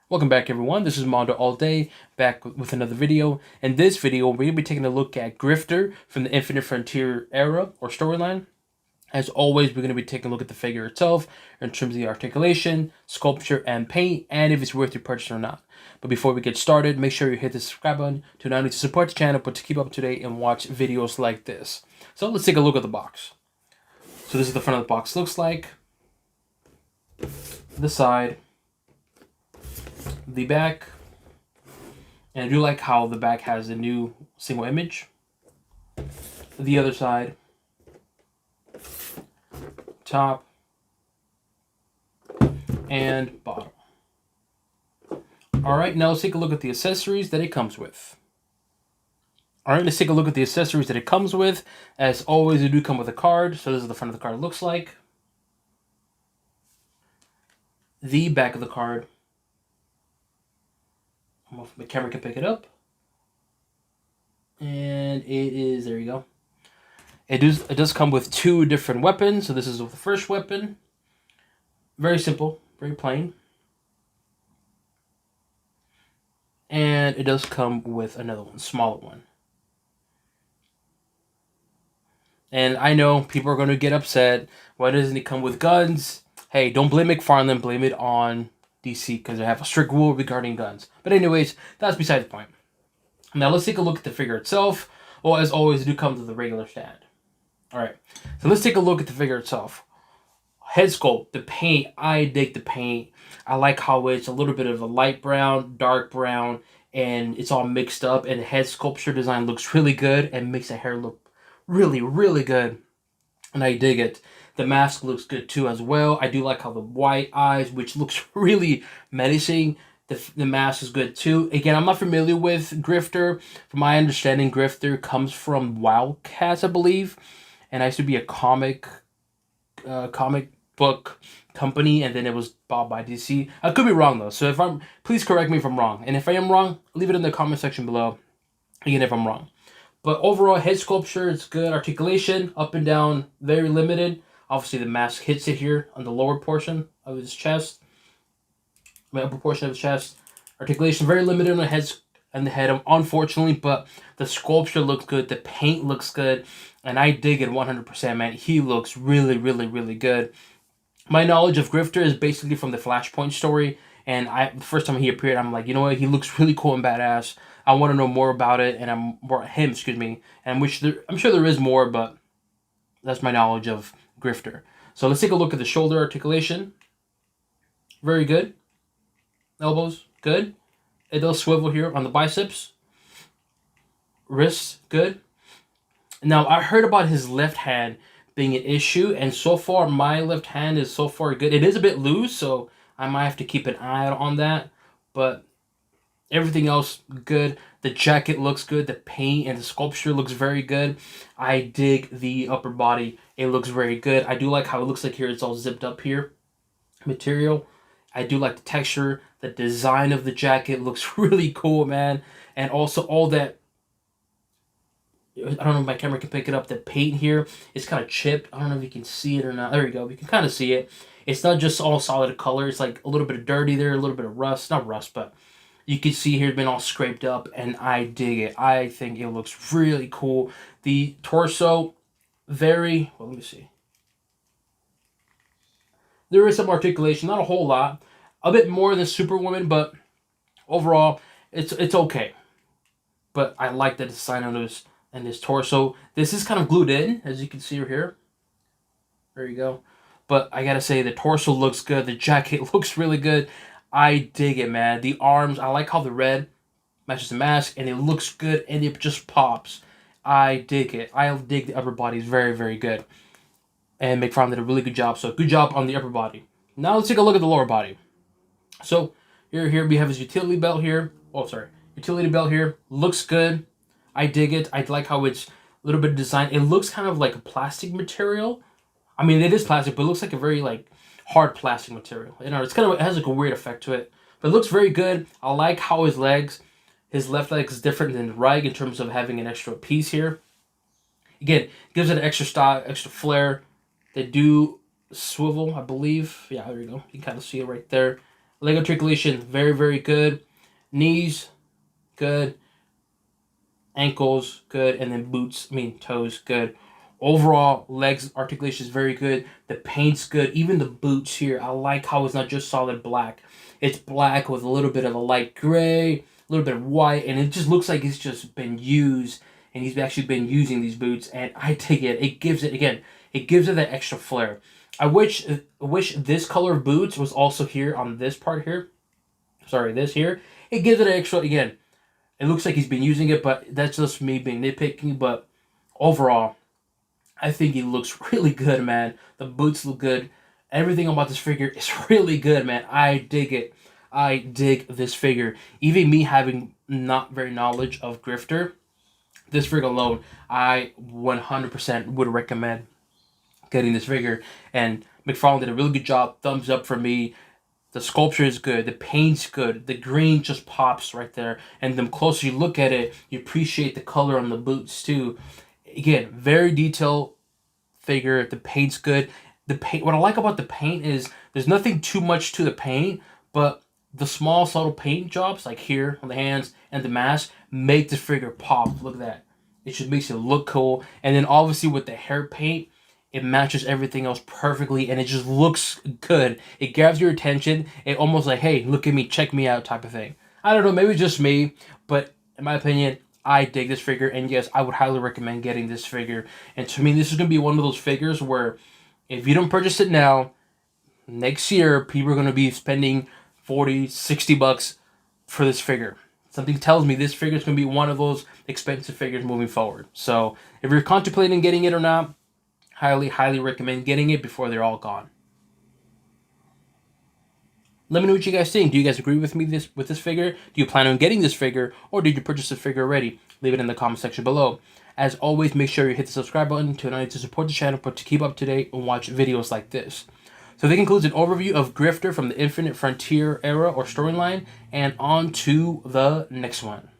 Welcome back, everyone. This is MandoAllDay, back with another video. In this video, we're going to be taking a look at Grifter from the Infinite Frontier era or storyline. As always, we're going to be taking a look at the figure itself in terms of the articulation, sculpture, and paint, and if it's worth your purchase or not. But before we get started, make sure you hit the subscribe button to not only to support the channel, but to keep up to date and watch videos like this. So let's take a look at the box. So this is the front of the box looks like. The side. The back, and I do like how the back has a new single image. The other side, top, and bottom. Alright, now let's take a look at the accessories that it comes with. Alright, let's take a look at the accessories that it comes with. As always, they do come with a card, so this is the front of the card looks like. The back of the card. I don't know if the camera can pick it up. And it is, there you go. It does come with two different weapons. So this is the first weapon. Very simple, very plain. And it does come with another one, smaller one. And I know people are going to get upset. Why doesn't it come with guns? Hey, don't blame McFarlane, blame it on DC because they have a strict rule regarding guns. But anyways, that's beside the point. Now let's take a look at the figure itself. Well, as always, it do come to the regular stand. Alright, so let's take a look at the figure itself. Head sculpt, the paint, I dig the paint. I like how it's a little bit of a light brown, dark brown, and it's all mixed up. And the head sculpture design looks really good and makes the hair look really, really good. And I dig it. The mask looks good too as well. I do like how the white eyes, which looks really menacing. The mask is good too. Again, I'm not familiar with Grifter. From my understanding, Grifter comes from Wildcats, I believe. And I used to be a comic book company, and then it was bought by DC. I could be wrong though. So please correct me if I'm wrong. And if I am wrong, leave it in the comment section below. Again, if I'm wrong. But overall, head sculpture, it's good. Articulation, up and down, very limited. Obviously, the mask hits it here on the lower portion of his chest. The upper portion of his chest. Articulation, very limited on the head, unfortunately. But the sculpture looks good. The paint looks good. And I dig it 100%, man. He looks really, really, really good. My knowledge of Grifter is basically from the Flashpoint story. And the first time he appeared, I'm like, you know what? He looks really cool and badass. I want to know more about it, and I'm sure there is more, but that's my knowledge of Grifter. So let's take a look at the shoulder articulation. Very good. Elbows, good. It does swivel here on the biceps. Wrists, good. Now, I heard about his left hand being an issue, and so far, my left hand is so far good. It is a bit loose, so I might have to keep an eye out on that, but everything else, good. The jacket looks good. The paint and the sculpture looks very good. I dig the upper body. It looks very good. I do like how it looks like here. It's all zipped up here. Material. I do like the texture. The design of the jacket looks really cool, man. And also all that, I don't know if my camera can pick it up. The paint here is kind of chipped. I don't know if you can see it or not. There you go. You can kind of see it. It's not just all solid color. It's like a little bit of dirty there, a little bit of rust. Not rust, but you can see here it's been all scraped up, and I dig it. I think it looks really cool. The torso, well, let me see. There is some articulation, not a whole lot. A bit more than Superwoman, but overall, it's okay. But I like the design on this torso. This is kind of glued in, as you can see here. There you go. But I gotta say, the torso looks good. The jacket looks really good. I dig it, man. The arms, I like how the red matches the mask, and it looks good, and it just pops. I dig it. I dig the upper body. It's very, very good. And McFarlane did a really good job. So good job on the upper body. Now let's take a look at the lower body. So here we have his utility belt here. Oh, sorry. Utility belt here. Looks good. I dig it. I like how it's a little bit of design. It looks kind of like a plastic material. I mean, it is plastic, but it looks like a very hard plastic material. You know, it has like a weird effect to it, but it looks very good. I like how his left leg is different than the right in terms of having an extra piece here. Again, gives it an extra style, extra flair. They do swivel, I believe. Yeah, there you go. You can kind of see it right there. Leg articulation, very, very good. Knees, good. Ankles, good. And then boots, toes, good. Overall, legs articulation is very good. The paint's good. Even the boots here, I like how it's not just solid black. It's black with a little bit of a light gray, a little bit of white, and it just looks like it's just been used, and he's actually been using these boots, and I take it. It gives it, again, it gives it that extra flair. I wish this color of boots was also here on this part here. Sorry, this here. It gives it an extra, again, it looks like he's been using it, but that's just me being nitpicking. But overall, I think he looks really good, man. The boots look good. Everything about this figure is really good, man. I dig it. I dig this figure. Even me having not very knowledge of Grifter, this figure alone, I 100% would recommend getting this figure. And McFarlane did a really good job. Thumbs up for me. The sculpture is good. The paint's good. The green just pops right there. And the closer you look at it, you appreciate the color on the boots too. Again, very detailed figure. The paint's good. The paint. What I like about the paint is there's nothing too much to the paint, but the small subtle paint jobs like here on the hands and the mask make the figure pop. Look at that. It just makes it look cool. And then obviously with the hair paint, it matches everything else perfectly, and it just looks good. It grabs your attention. It almost like, hey, look at me, check me out type of thing. I don't know, maybe it's just me, but in my opinion, I dig this figure, and yes, I would highly recommend getting this figure. And to me, this is going to be one of those figures where if you don't purchase it now, next year, people are going to be spending 40, 60 bucks for this figure. Something tells me this figure is going to be one of those expensive figures moving forward. So if you're contemplating getting it or not, highly, highly recommend getting it before they're all gone. Let me know what you guys think. Do you guys agree with me with this figure? Do you plan on getting this figure, or did you purchase the figure already? Leave it in the comment section below. As always, make sure you hit the subscribe button to not only to support the channel, but to keep up to date and watch videos like this. So that concludes an overview of Grifter from the Infinite Frontier era or storyline, and on to the next one.